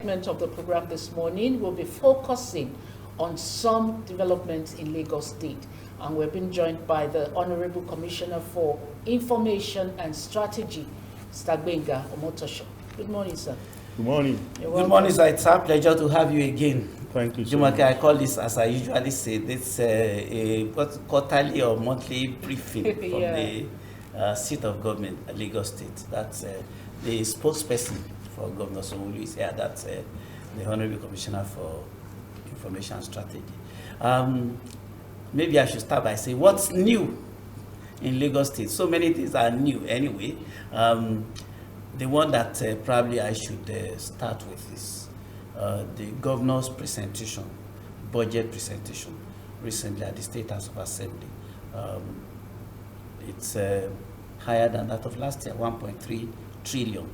segment of the program this morning, we'll be focusing on some developments in Lagos State. And we've been joined by the Honorable Commissioner for Information and Strategy, Mr. Gbenga Omotosho. Good morning, sir. Good morning. Good morning, sir. It's our pleasure to have you again. Thank you so Jumoke, much. I call this, as I usually say, this a quarterly or monthly briefing from the seat of government, Lagos State. That's the spokesperson for Governor Sanwo-Olu is here. That's the Honorable Commissioner for Information and Strategy. Maybe I should start by saying what's new in Lagos State. So many things are new anyway. The one that probably I should start with is the governor's presentation, budget presentation, recently at the State House of Assembly. It's higher than that of last year, 1.3 trillion.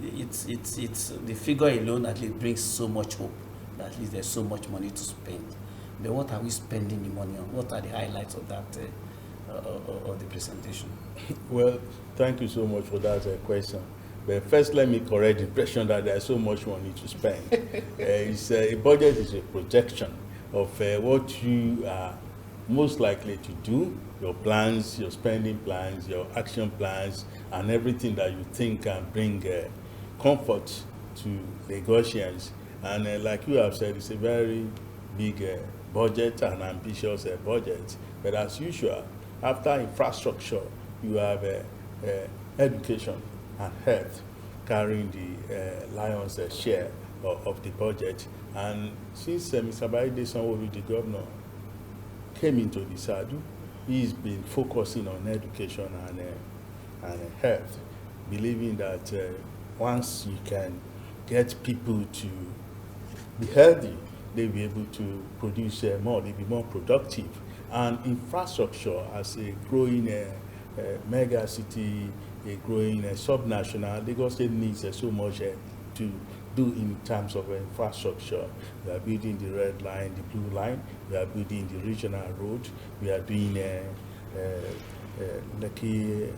It's the figure alone at least brings so much hope that at least there's so much money to spend. But what are we spending the money on? What are the highlights of that of the presentation? Well, thank you so much for that question. But first, let me correct the impression that there's so much money to spend. A budget is a projection of what you are most likely to do, your plans, your spending plans, your action plans, and everything that you think can bring comfort to Lagosians. And like you have said, it's a very big budget and ambitious budget. But as usual, after infrastructure, you have education and health carrying the lion's share of the budget. And since Mr. Bayede Sanwo-Olu, the governor, came into the saddle, he's been focusing on education and health, believing that once you can get people to be healthy, they'll be able to produce more, they'll be more productive. And infrastructure as a growing mega city, a growing subnational, Lagos State needs so much to do in terms of infrastructure. We are building the red line, the blue line, we are building the regional road, we are doing Lekki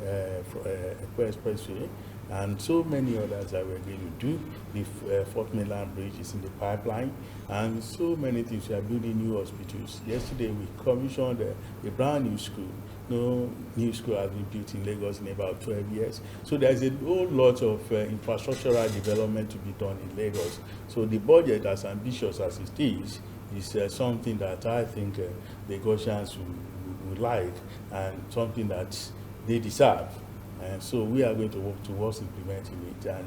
Expressway, and so many others that we're going to do. The Fort Mainland Bridge is in the pipeline, and so many things. We are building new hospitals. Yesterday we commissioned a brand new school. No new school has been built in Lagos in about 12 years. So there's a whole lot of infrastructural development to be done in Lagos. So the budget, as ambitious as it is something that I think Lagosians would like, and something that they deserve. And so we are going to work towards implementing it. And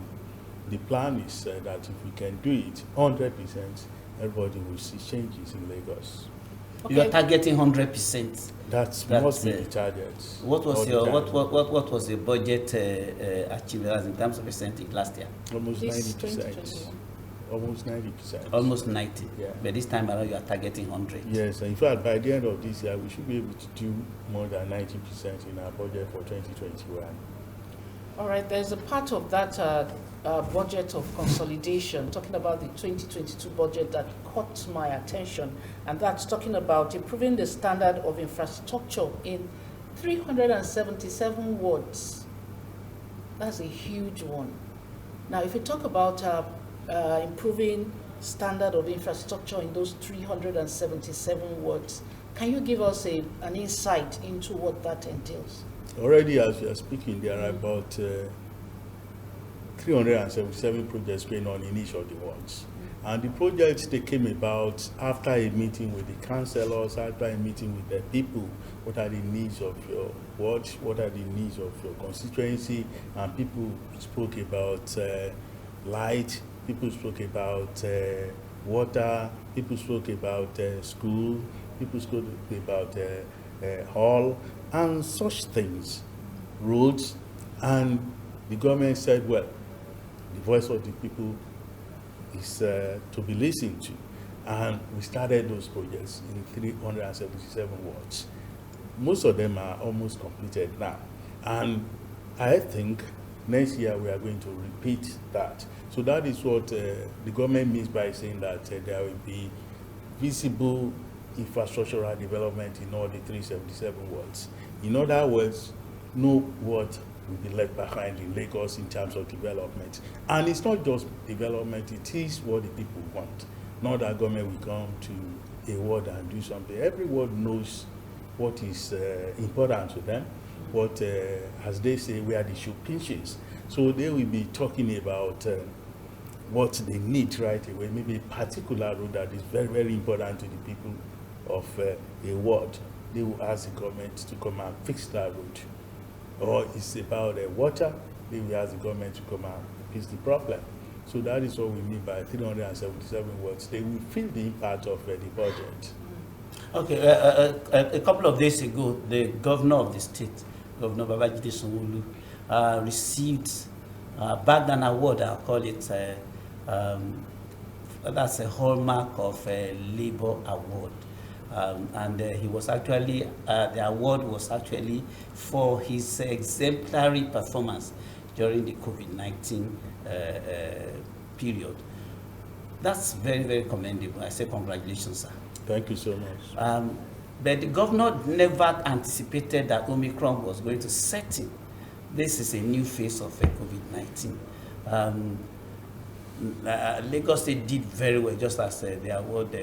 the plan is that if we can do it 100%, everybody will see changes in Lagos. Okay. You are targeting 100%. That must be the target. What was the budget achieved in terms of percentage last year? Almost This 90%. Almost 90%. Almost 90. Yeah. But this time around you are targeting 100. Yes, in fact, by the end of this year, we should be able to do more than 90% in our budget for 2021. All right, there's a part of that budget of consolidation, talking about the 2022 budget, that caught my attention, and that's talking about improving the standard of infrastructure in 377 wards. That's a huge one. Now, if you talk about improving standard of infrastructure in those 377 wards, can you give us an insight into what that entails? Already, as we are speaking, there are about 377 projects going on in each of the wards. And the projects, they came about after a meeting with the councillors, after a meeting with the people. What are the needs of your ward? What are the needs of your constituency? And people spoke about light, people spoke about water, people spoke about school, people spoke about hall, and such things, roads. And the government said, well, the voice of the people is to be listened to. And we started those projects in 377 wards. Most of them are almost completed now. And I think next year we are going to repeat that. So that is what the government means by saying that there will be visible infrastructural development in all the 377 wards. In other words, no ward will be left behind in Lagos in terms of development. And it's not just development, it is what the people want. Not that government will come to a ward and do something. Every ward knows what is important to them, what, as they say, where the shoe pinches. So they will be talking about what they need right away, maybe a particular road that is very, very important to the people of a ward. They will ask the government to come and fix that road. Or it's about water, they will ask the government to come and fix the problem. So that is what we mean by 377 wards. They will feel the impact of the budget. Okay, a couple of days ago, the governor of the state, Governor Babajide Sanwo-Olu, received bagged an award. I'll call it. That's a hallmark of a labor award, and he was actually the award was actually for his exemplary performance during the COVID-19 period. That's very, very commendable. I say congratulations, sir. Thank you so much. But the governor never anticipated that Omicron was going to set in. This is a new phase of COVID-19. Lagos State did very well, just as the award,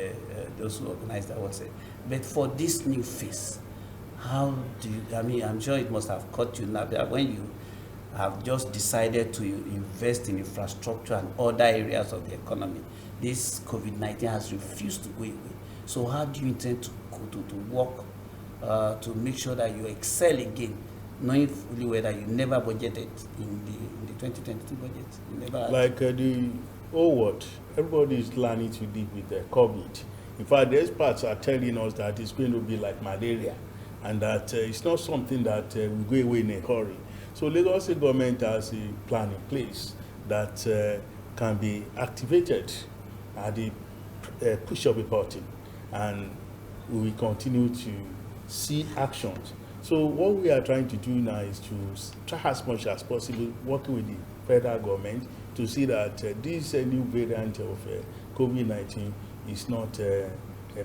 those who organized the award said. But for this new phase, how do you, I mean, I'm sure it must have caught you now that when you have just decided to invest in infrastructure and other areas of the economy, this COVID-19 has refused to go away. So how do you intend to work to make sure that you excel again, knowing fully well that you never budgeted in the 2022 budget? You never like the old world, everybody is learning to live with COVID. In fact, the experts are telling us that it's going to be like malaria, and that it's not something that will go away in a hurry. So Lagos State government has a plan in place that can be activated at the push of a button, and we will continue to see actions. So what we are trying to do now is to try as much as possible working with the federal government to see that this new variant of COVID-19 is not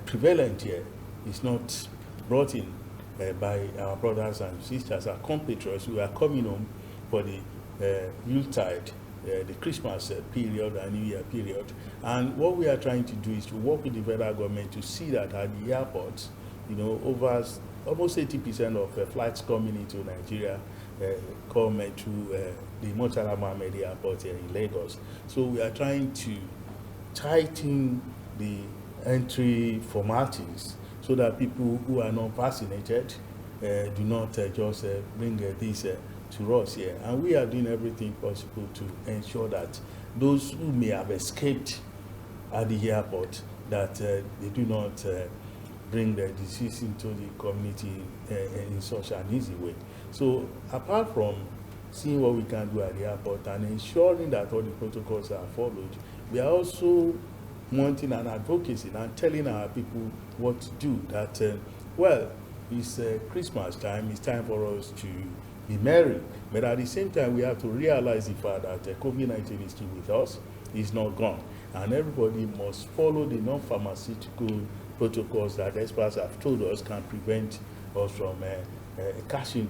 prevalent here. It's not brought in by our brothers and sisters, our compatriots who are coming home for the Yuletide, the Christmas period and New Year period. And what we are trying to do is to work with the federal government to see that at the airports, over almost 80% of flights coming into Nigeria come through the Murtala Mohammed Airport here in Lagos. So we are trying to tighten the entry formalities so that people who are not vaccinated do not just bring this to us here. And we are doing everything possible to ensure that those who may have escaped at the airport, that they do not bring the disease into the community in such an easy way. So apart from seeing what we can do at the airport and ensuring that all the protocols are followed, we are also mounting an advocacy and telling our people what to do. That, well, it's Christmas time, it's time for us to be merry. But at the same time, we have to realize the fact that COVID-19 is still with us, it's not gone. And everybody must follow the non-pharmaceutical protocols that experts have told us can prevent us from catching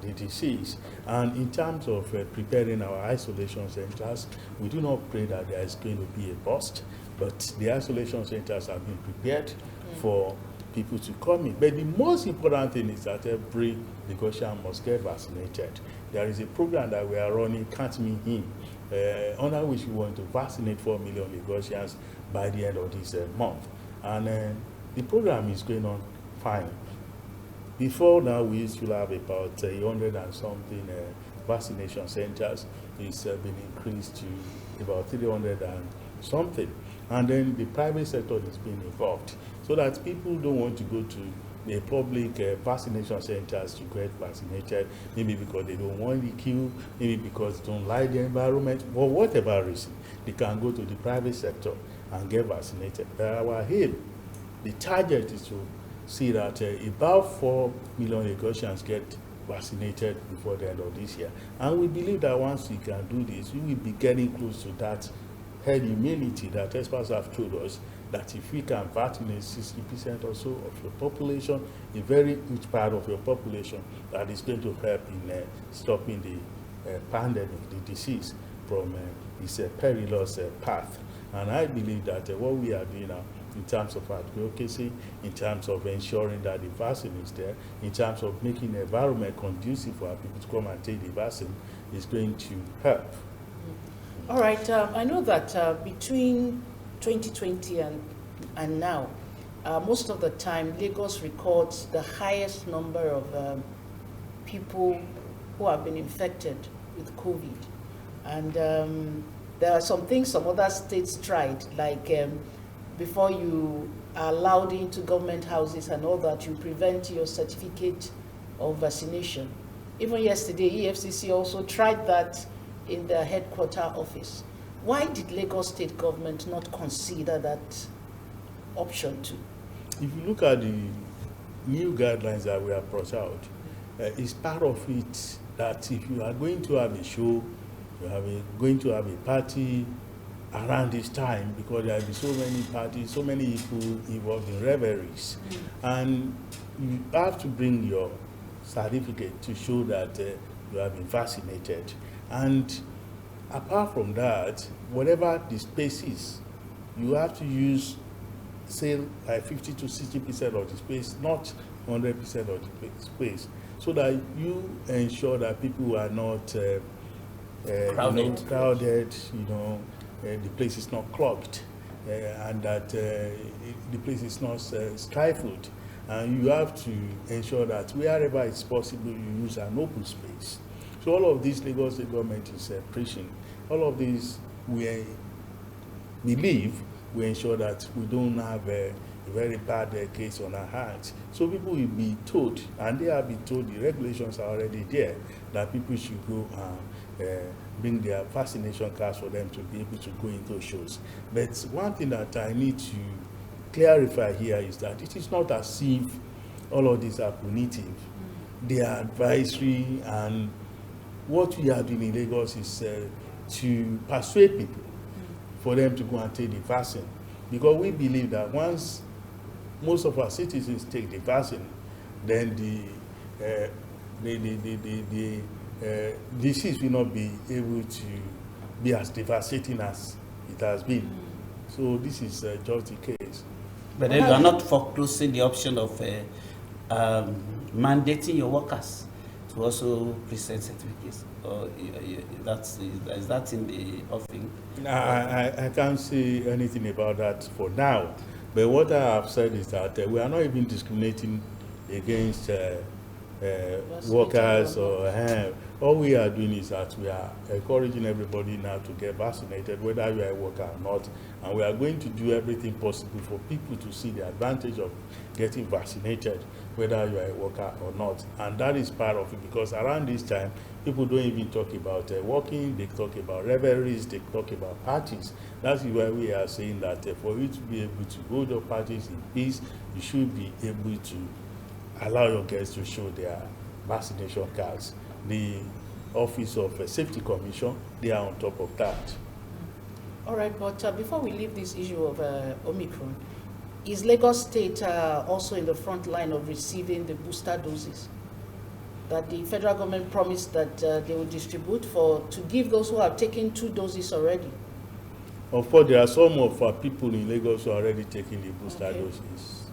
the disease. And in terms of preparing our isolation centers, we do not pray that there is going to be a bust, but the isolation centers have been prepared for people to come in. But the most important thing is that every Lagosian must get vaccinated. There is a program that we are running, Count Me In, under which we want to vaccinate 4 million Lagosians by the end of this month. And the program is going on fine. Before now, we used to have about 100 and something vaccination centers. It's been increased to about 300 and something. And then the private sector is being involved, so that people don't want to go to the public vaccination centers to get vaccinated, maybe because they don't want the queue, maybe because they don't like the environment, or whatever reason. They can go to the private sector and get vaccinated. Our aim, the target is to see that about 4 million Lagosians get vaccinated before the end of this year. And we believe that once we can do this, we will be getting close to that herd immunity that experts have told us, that if we can vaccinate 60% or so of your population, a very huge part of your population, that is going to help in stopping the pandemic, the disease, from its perilous path. And I believe that what we are doing now, in terms of advocacy, in terms of ensuring that the vaccine is there, in terms of making the environment conducive for our people to come and take the vaccine, is going to help. All right. I know that between 2020 and now, most of the time, Lagos records the highest number of people who have been infected with COVID. And there are some things some other states tried, like before you are allowed into government houses and all that, you prevent your certificate of vaccination. Even yesterday, EFCC also tried that in their headquarter office. Why did Lagos state government not consider that option too? If you look at the new guidelines that we have brought out, it's part of it that if you are going to have a show, you are going to have a party around this time, because there will be so many parties, so many people involved in revelries, and you have to bring your certificate to show that you have been vaccinated. And apart from that, whatever the space is, you have to use, say, like 50 to 60% of the space, not 100% of the space, so that you ensure that people are not crowded, the place is not clogged, and that the place is not stifled. And you have to ensure that wherever it's possible, you use an open space. So all of this Lagos State government is preaching. All of this, we believe, we ensure that we don't have a very bad case on our hands. So people will be told, and they have been told, the regulations are already there, that people should go and bring their vaccination cards for them to be able to go into shows. But one thing that I need to clarify here is that it is not as if all of these are punitive. They are advisory, and what we are doing in Lagos is to persuade people for them to go and take the vaccine. Because we believe that once most of our citizens take the vaccine, then the disease will not be able to be as devastating as it has been. So this is just the case. But then you are not foreclosing the option of mandating your workers to also present certificates, or is that in the offing? I can't say anything about that for now. But what I have said is that we are not even discriminating against workers or all we are doing is that we are encouraging everybody now to get vaccinated, whether you are a worker or not, and we are going to do everything possible for people to see the advantage of getting vaccinated, whether you are a worker or not. And that is part of it, because around this time, people don't even talk about working, they talk about revelries, they talk about parties. That's why we are saying that for you to be able to go to parties in peace, you should be able to allow your guests to show their vaccination cards. The Office of Safety Commission, they are on top of that. All right, but before we leave this issue of Omicron, is Lagos State also in the front line of receiving the booster doses that the federal government promised that they will distribute to give those who have taken 2 doses already? Of course, there are some of our people in Lagos who are already taking the booster doses.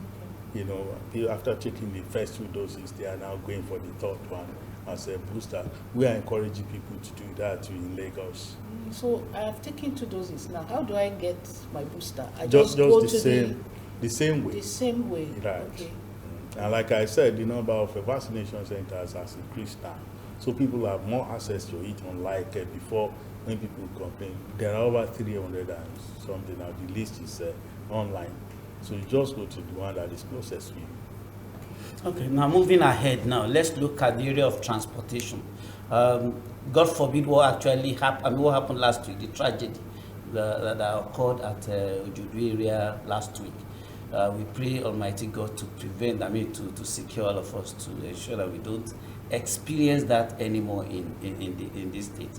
After taking the first 2 doses, they are now going for the 3rd one as a booster. We are encouraging people to do that too in Lagos. So I have taken 2 doses. Now, how do I get my booster? I just go the to same way. The same way. Right. Okay. And like I said, the number of vaccination centers has increased now. So people have more access to it, unlike before when people complain. There are over 300 and something now. The list is online. So you just go to the one that is closest to you. Okay, now moving ahead now, let's look at the area of transportation. God forbid what actually happened, what happened last week, the tragedy that occurred at Ojodu area last week. We pray Almighty God to prevent, to secure all of us, to ensure that we don't experience that anymore in this state.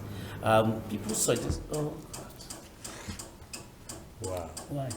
People suggest, oh God. Wow. Why?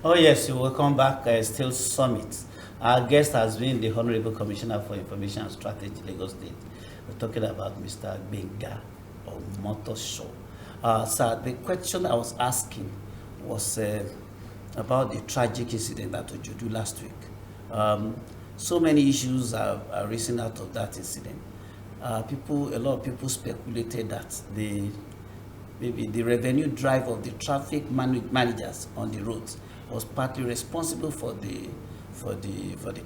Oh yes, you welcome back, Still Summit. Our guest has been the Honorable Commissioner for Information and Strategy, Lagos State. We're talking about Mr. Benga of Motoshow. Sir, the question I was asking was about the tragic incident at Ojudu last week. So many issues are risen out of that incident. A lot of people speculated that maybe the revenue drive of the traffic managers on the roads was partly responsible for the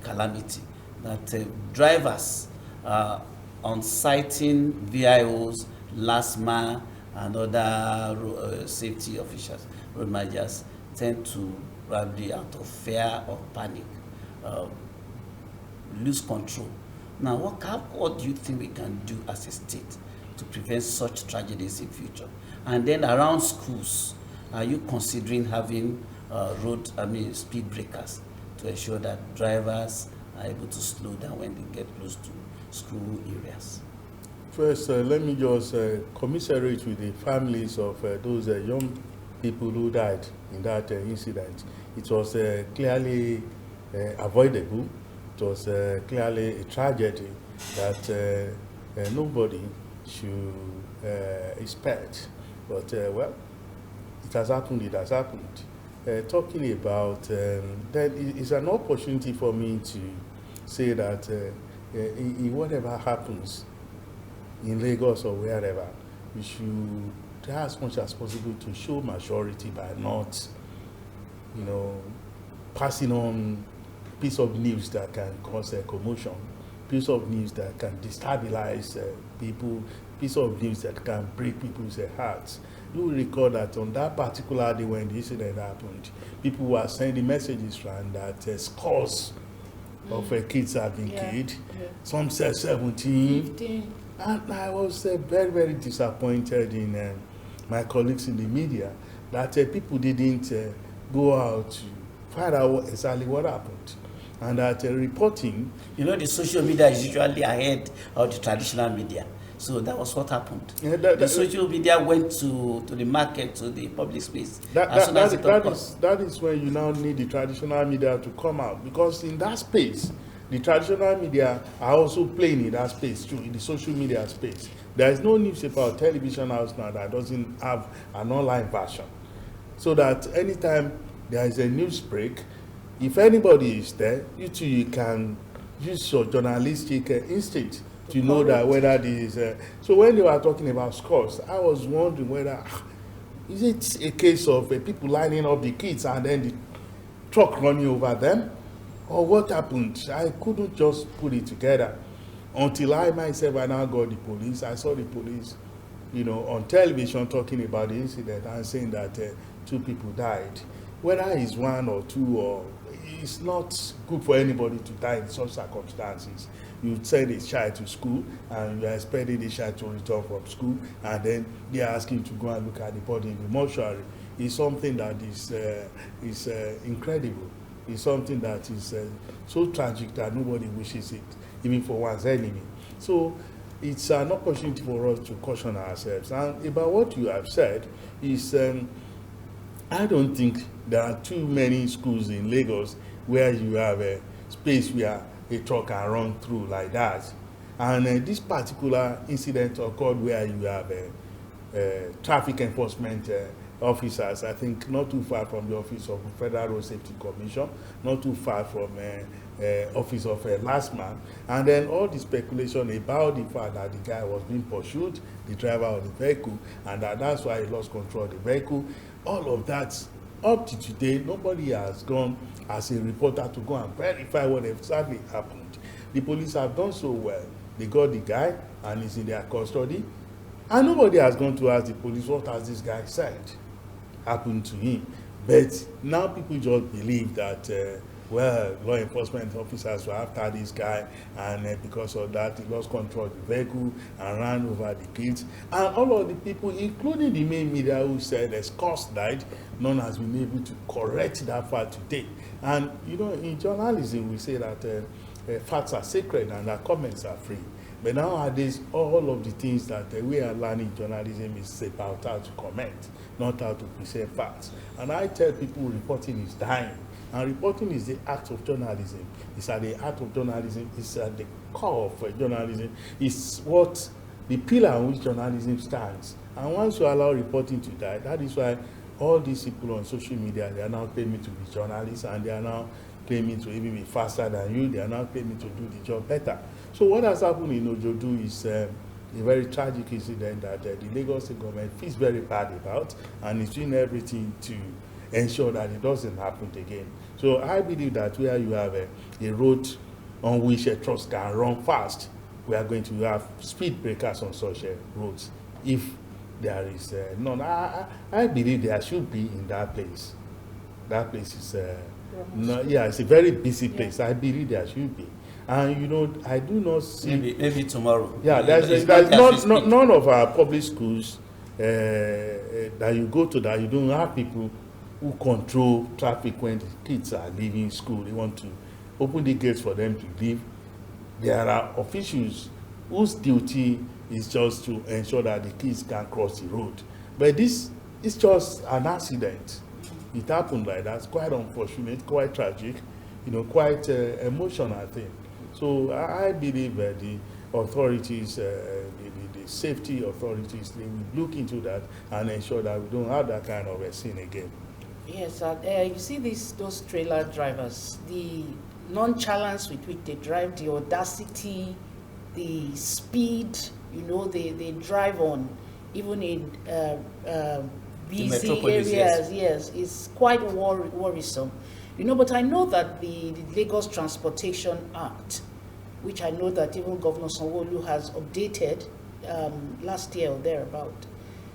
calamity. That drivers on citing VIOs, LASMA, and other safety officials, road managers, tend to probably out of fear or panic lose control. Now, what do you think we can do as a state to prevent such tragedies in future? And then around schools, are you considering having speed breakers to ensure that drivers are able to slow down when they get close to school areas? First, let me just commiserate with the families of those young people who died in that incident. It was clearly avoidable. It was clearly a tragedy that nobody should expect. But, well, it has happened, it has happened. Talking about that is an opportunity for me to say that in whatever happens in Lagos or wherever, we should try as much as possible to show maturity by not, passing on piece of news that can cause a commotion, piece of news that can destabilize people, piece of news that can break people's hearts. You will recall that on that particular day when the incident happened, people were sending messages around that scores of kids have been killed. Yeah. Some said 17. 15. And I was very, very disappointed in my colleagues in the media that people didn't go out to find out exactly what happened. And that reporting... the social media is usually ahead of the traditional media. So that was what happened. Yeah, the social media went to the market, to the public space. That is when you now need the traditional media to come out. Because in that space, the traditional media are also playing in that space too, in the social media space. There is no newspaper or television house now that doesn't have an online version. So that anytime there is a news break, if anybody is there, you can use your journalistic instinct to know that whether this is... So when they were talking about scores, I was wondering whether, is it a case of people lining up the kids and then the truck running over them? Or what happened? I couldn't just put it together until I myself, I now got the police. I saw the police, on television talking about the incident and saying that 2 people died. Whether it's 1 or 2 or... It's not good for anybody to die in such circumstances. You send a child to school and you are expecting the child to return from school, and then they are asking to go and look at the body in the mortuary. It's something that is incredible. It's something that is so tragic that nobody wishes it, even for one's enemy. So it's an opportunity for us to caution ourselves. And about what you have said is, I don't think there are too many schools in Lagos where you have a space where a truck can run through like that. And this particular incident occurred where you have traffic enforcement officers, I think not too far from the office of Federal Road Safety Commission, not too far from office of last man, and then all the speculation about the fact that the guy was being pursued, the driver of the vehicle, and that's why he lost control of the vehicle. All of that, up to today, nobody has gone as a reporter to go and verify what exactly happened. The police have done so well. They got the guy and he's in their custody, and nobody has gone to ask the police what has this guy said happened to him. But now people just believe that law enforcement officers were after this guy, and because of that he lost control of the vehicle and ran over the kids. And all of the people, including the main media, who said the scores died, none has been able to correct that fact today. And in journalism we say that facts are sacred and that comments are free. But nowadays, all of the things that we are learning journalism is about how to comment, not how to present facts. And I tell people reporting is dying. And reporting is the act of journalism. It's at the act of journalism. It's at the core of journalism. It's what the pillar on which journalism stands. And once you allow reporting to die, that is why all these people on social media, they are now claiming to be journalists, and they are now claiming to even be faster than you. They are now claiming to do the job better. So what has happened in Ojodu is a very tragic incident that the Lagos State government feels very bad about, and is doing everything to ensure that it doesn't happen again. So I believe that where you have a road on which trucks can run fast, we are going to have speed breakers on such roads. If there is none, I believe there should be in that place. That place is it's a very busy place. I believe there should be. And you know, I do not see. Maybe tomorrow. Yeah, there's none of our public schools that you go to that you don't have people who control traffic when the kids are leaving school. They want to open the gates for them to leave. There are officials whose duty is just to ensure that the kids can cross the road. But this is just an accident. It happened like that. It's quite unfortunate, quite tragic, you know, quite emotional, I think. So I believe the authorities, the safety authorities, they will look into that and ensure that we don't have that kind of a scene again. Yes, you see those trailer drivers, the nonchalance with which they drive, the audacity, the speed, you know, they drive on, even in busy areas, yes, it's quite worrisome. You know, but I know that the Lagos Transportation Act, which I know that even Governor Sanwo-Olu has updated last year or thereabout,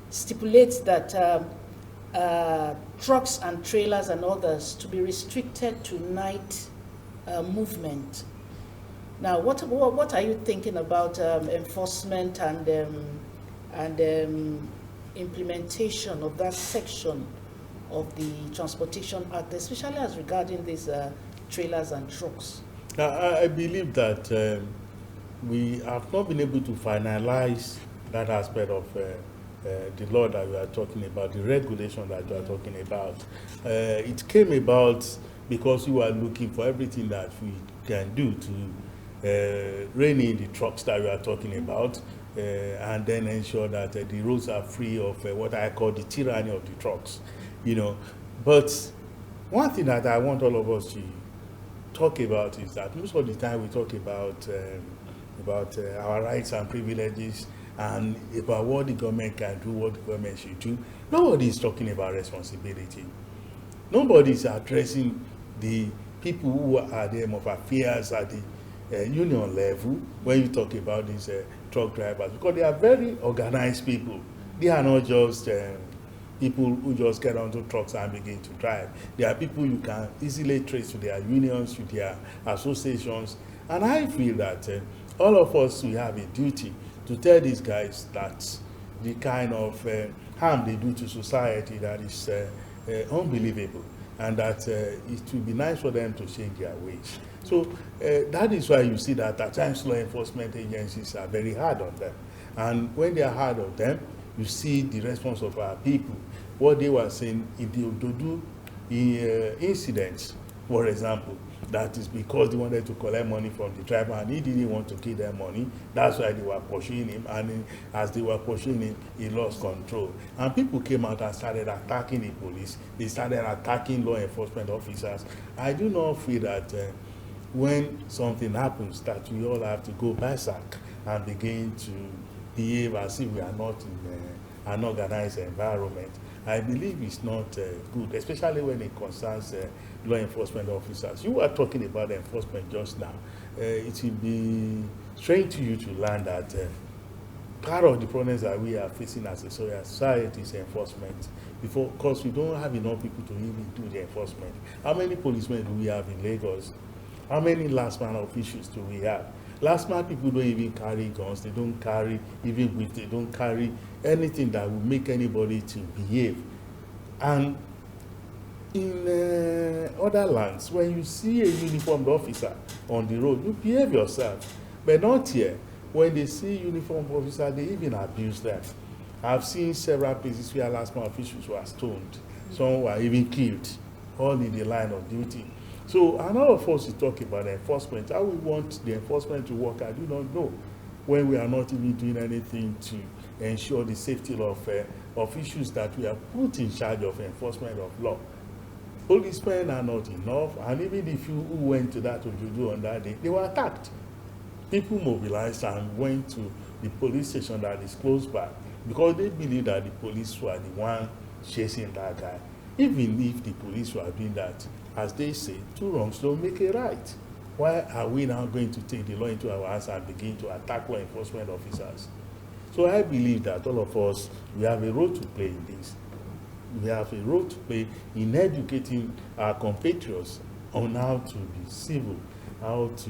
stipulates that trucks and trailers and others to be restricted to night movement. Now, what are you thinking about enforcement and implementation of that section of the Transportation Act, especially as regarding these trailers and trucks? I believe that we have not been able to finalize that aspect of the law that we are talking about, the regulation that we are talking about. It came about because we were looking for everything that we can do to rein in the trucks that we are talking about, and then ensure that the roads are free of what I call the tyranny of the trucks, you know. But one thing that I want all of us to talk about is that most of the time we talk about our rights and privileges and about what the government can do, what the government should do. Nobody is talking about responsibility. Nobody is addressing the people who are them of affairs at the union level when you talk about these truck drivers, because they are very organized people. They are not just people who just get onto trucks and begin to drive. They are people you can easily trace to their unions, to their associations. And I feel that all of us, we have a duty to tell these guys that the kind of harm they do to society that is unbelievable, and that it would be nice for them to change their ways. So that is why you see that at times law enforcement agencies are very hard on them. And when they are hard on them, you see the response of our people. What they were saying in the Ojodu incidents, for example, that is because they wanted to collect money from the driver and he didn't want to give them money. That's why they were pursuing him, and as they were pursuing him, he lost control. And people came out and started attacking the police. They started attacking law enforcement officers. I do not feel that when something happens that we all have to go berserk and begin to behave as if we are not in an organized environment. I believe it's not good, especially when it concerns law enforcement officers. You were talking about enforcement just now. It will be strange to you to learn that part of the problems that we are facing as a society is enforcement. Because we don't have enough people to really do the enforcement. How many policemen do we have in Lagos? How many last man officials do we have? Last man people don't even carry guns, they don't carry even whips, they don't carry anything that will make anybody to behave. And in other lands, when you see a uniformed officer on the road, you behave yourself. But not here. when they see uniform officers, they even abuse them. I've seen several places where last month officials were stoned. Some were even killed, all in the line of duty. So, and all of us to talk about enforcement. How we want the enforcement to work, I do not know, when we are not even doing anything to ensure the safety of issues that we are put in charge of enforcement of law. Policemen are not enough, and even the few who went to that Ojuju on that day, they were attacked. People mobilized and went to the police station that is close by because they believe that the police were the one chasing that guy. Even if the police were doing that, as they say, two wrongs don't make a right. Why are we now going to take the law into our hands and begin to attack law enforcement officers? So I believe that all of us, we have a role to play in this. We have a role to play in educating our compatriots on how to be civil, how to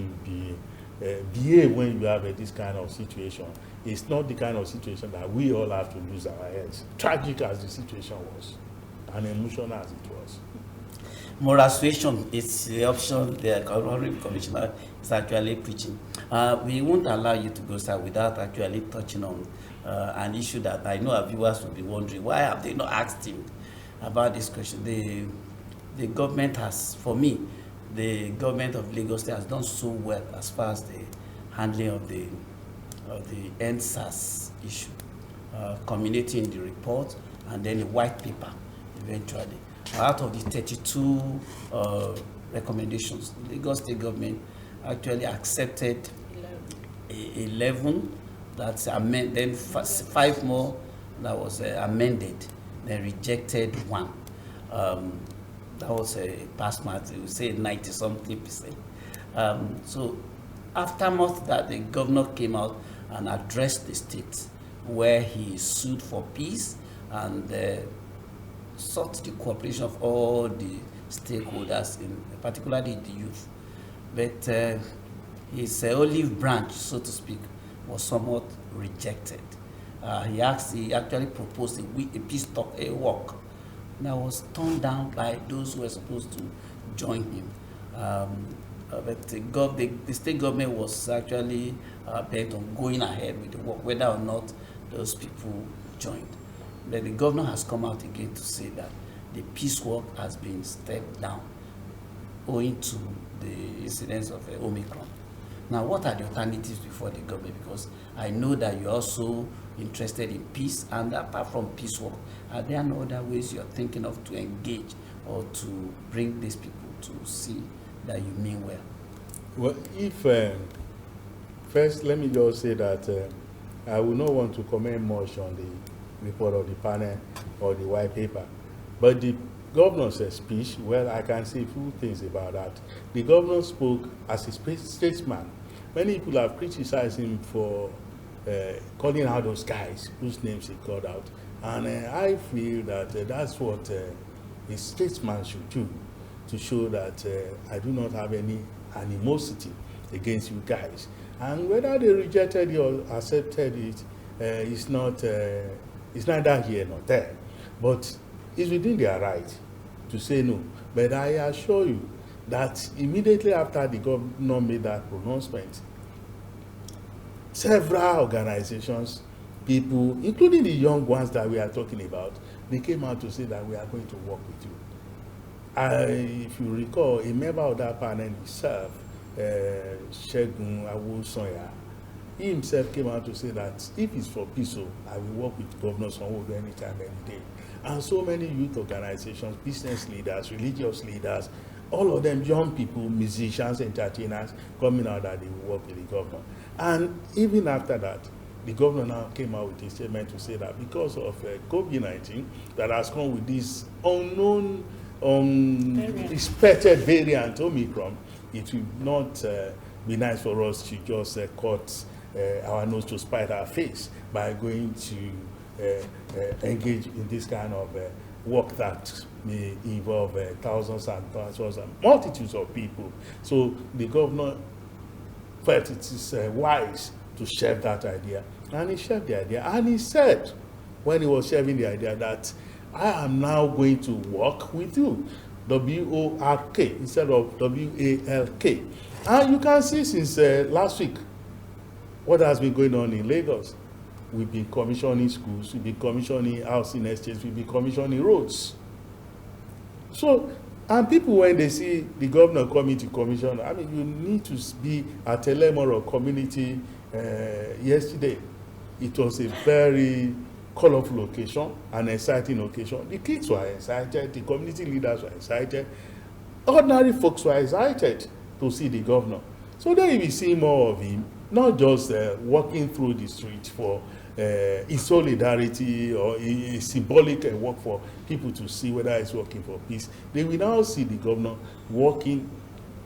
behave when you have this kind of situation. It's not the kind of situation that we all have to lose our heads. Tragic as the situation was, and emotional as it was. Moral suasion is the option the Honorable Commissioner is actually preaching. We won't allow you to go, sir, without actually touching on an issue that I know our viewers will be wondering, why have they not asked him about this question? The government has, for me, the government of Lagos State has done so well as far as the handling of the NSAS issue, culminating in the report and then the white paper eventually. Out of the 32 recommendations, the Lagos State government actually accepted 11 that's amended, then 5 more that was amended, then rejected 1. That was a pass mark, we say 90-something%. So after months that the governor came out and addressed the state, where he sued for peace and sought the cooperation of all the stakeholders, particularly the youth. But his olive branch, so to speak, was somewhat rejected. He actually proposed a peace talk, a walk, that was turned down by those who were supposed to join him. But the state government was actually bent on going ahead with the work, whether or not those people joined. But the governor has come out again to say that the peace work has been stepped down owing to the incidence of Omicron. Now, what are the alternatives before the government? Because I know that you're also interested in peace, and apart from peace work, are there no other ways you're thinking of to engage or to bring these people to see that you mean well? Well, if first, let me just say that I will not want to comment much on the report of the panel or the white paper, but the governor's speech, well, I can say a few things about that. The governor spoke as a statesman. Many people have criticized him for calling out those guys whose names he called out, and I feel that that's what a statesman should do, to show that I do not have any animosity against you guys. And whether they rejected it or accepted it, it's neither here nor there. But it's within their right to say no. But I assure you that immediately after the governor made that pronouncement, several organizations, people, including the young ones that we are talking about, they came out to say that we are going to work with you. If you recall, a member of that panel himself, Segun Awosanya, he himself came out to say that if it's for peace, I will work with Governor Sanwo-Olu anytime, any day. And so many youth organizations, business leaders, religious leaders, all of them, young people, musicians, entertainers, coming out that they will work with the governor. And even after that, the governor now came out with a statement to say that because of COVID-19 that has come with this unknown, unexpected variant, Omicron, it will not be nice for us to just cut our nose to spite our face by going to engage in this kind of work that may involve thousands and thousands and multitudes of people. So the governor felt it is wise to shelve that idea, and he shelved the idea. And he said, when he was shelving the idea, that I am now going to work with you, W-O-R-K instead of W-A-L-K. And you can see since last week, what has been going on in Lagos? We've been commissioning schools, we've been commissioning housing estates, we've been commissioning roads. So, and people, when they see the governor coming to commission, I mean, you need to be at Elemoro community yesterday. It was a very colorful occasion, an exciting occasion. The kids were excited, the community leaders were excited, ordinary folks were excited to see the governor. So then we see more of him, not just walking through the street for in solidarity or a symbolic work for people to see whether he's working for peace. They will now see the governor working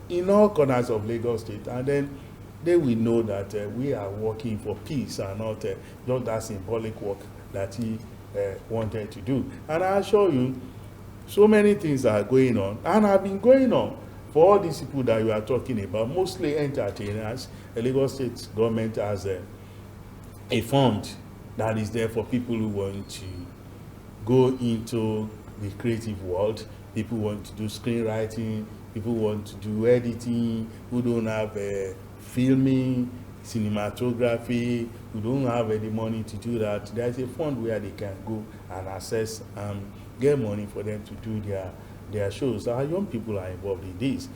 in all corners of Lagos State, and then they will know that we are working for peace and not just that symbolic work that he wanted to do. And I assure you, so many things are going on and have been going on for all these people that you are talking about, mostly entertainers. The Lagos State government has a fund that is there for people who want to go into the creative world, people want to do screenwriting, people want to do editing, who don't have filming, cinematography, who don't have the money to do that. There's a fund where they can go and access and get money for them to do their shows. Our young people are involved in this.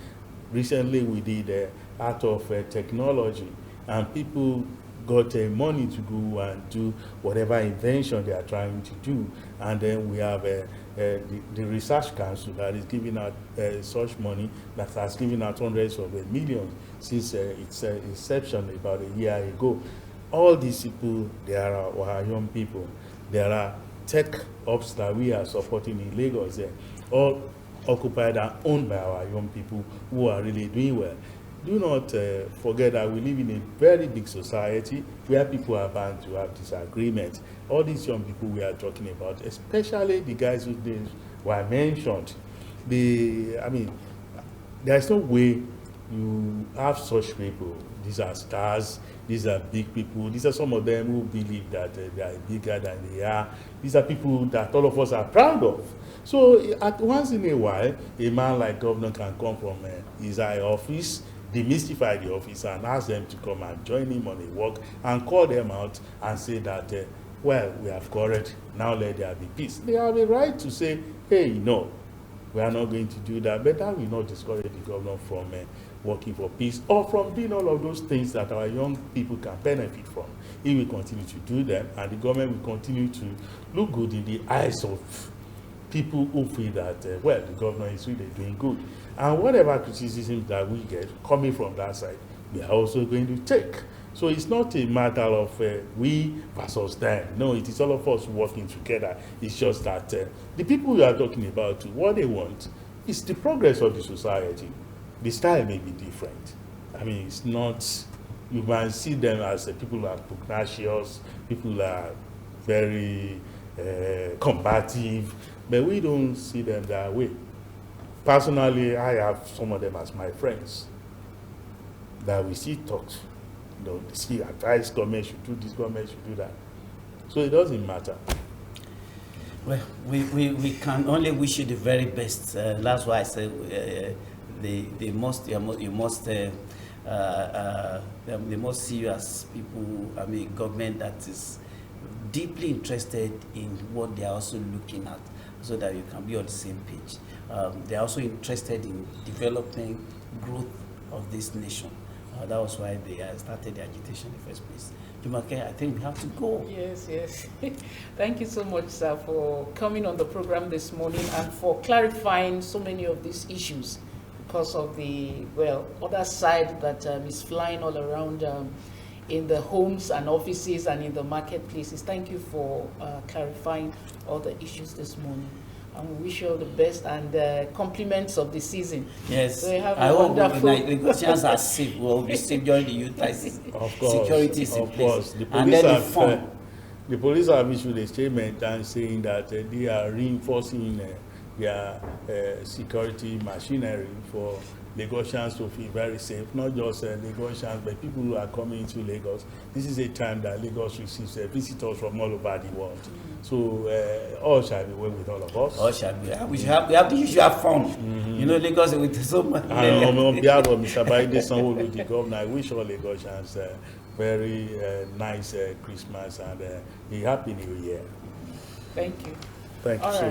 Recently we did Art of Technology, and people got money to go and do whatever invention they are trying to do. And then we have the Research Council that is giving out such money, that has given out hundreds of millions since its inception about a year ago. All these people, they are our young people. There are tech ops that we are supporting in Lagos, all occupied and owned by our young people who are really doing well. Do not forget that we live in a very big society where people are bound to have disagreement. All these young people we are talking about, especially the guys who were mentioned, I mean, there's no way you have such people. These are stars, these are big people, these are some of them who believe that they are bigger than they are. These are people that all of us are proud of. So at once in a while, a man like governor can come from his high office, demystify the office and ask them to come and join him on a walk and call them out and say that, well, we have quarreled, now let there be peace. They have a right to say, hey, no, we are not going to do that, but that will not discourage the governor from working for peace or from doing all of those things that our young people can benefit from. He will continue to do them, and the government will continue to look good in the eyes of people who feel that, well, the governor is really doing good. And whatever criticism that we get coming from that side, we are also going to take. So it's not a matter of we versus them. No, it is all of us working together. It's just that the people we are talking about, what they want is the progress of the society. The style may be different. I mean, it's not, you might see them as people who are pugnacious, people who are very combative, but we don't see them that way. Personally, I have some of them as my friends that we see talk. You know, they see advice, government should do this, government should do that. So it doesn't matter. Well, we can only wish you the very best. That's why I say you must see you as people, I mean, government that is deeply interested in what they are also looking at, so that you can be on the same page. They are also interested in developing growth of this nation. That was why they started the agitation in the first place. Jumoke, I think we have to go. Yes, yes. Thank you so much, sir, for coming on the program this morning and for clarifying so many of these issues, because of the, well, other side that is flying all around in the homes and offices and in the marketplaces. Thank you for clarifying all the issues this morning. And we wish you all the best and compliments of the season. Yes, so have I hope wonderful... the Christians are safe. We'll be safe during the youth crisis. Of course, security is in place. The and then the fun. The police have issued a statement and saying that they are reinforcing their security machinery for Lagosians to feel very safe, not just Lagosians, but people who are coming into Lagos. This is a time that Lagos receives visitors from all over the world. So all shall be well with all of us. All shall be. We have the usual fun. Mm-hmm. You know, Lagos with so much. And on behalf of Mr. Baide Sanwo-Olu, the governor, I wish all Lagosians very nice Christmas and a happy New Year. Thank you. Thank you All so right.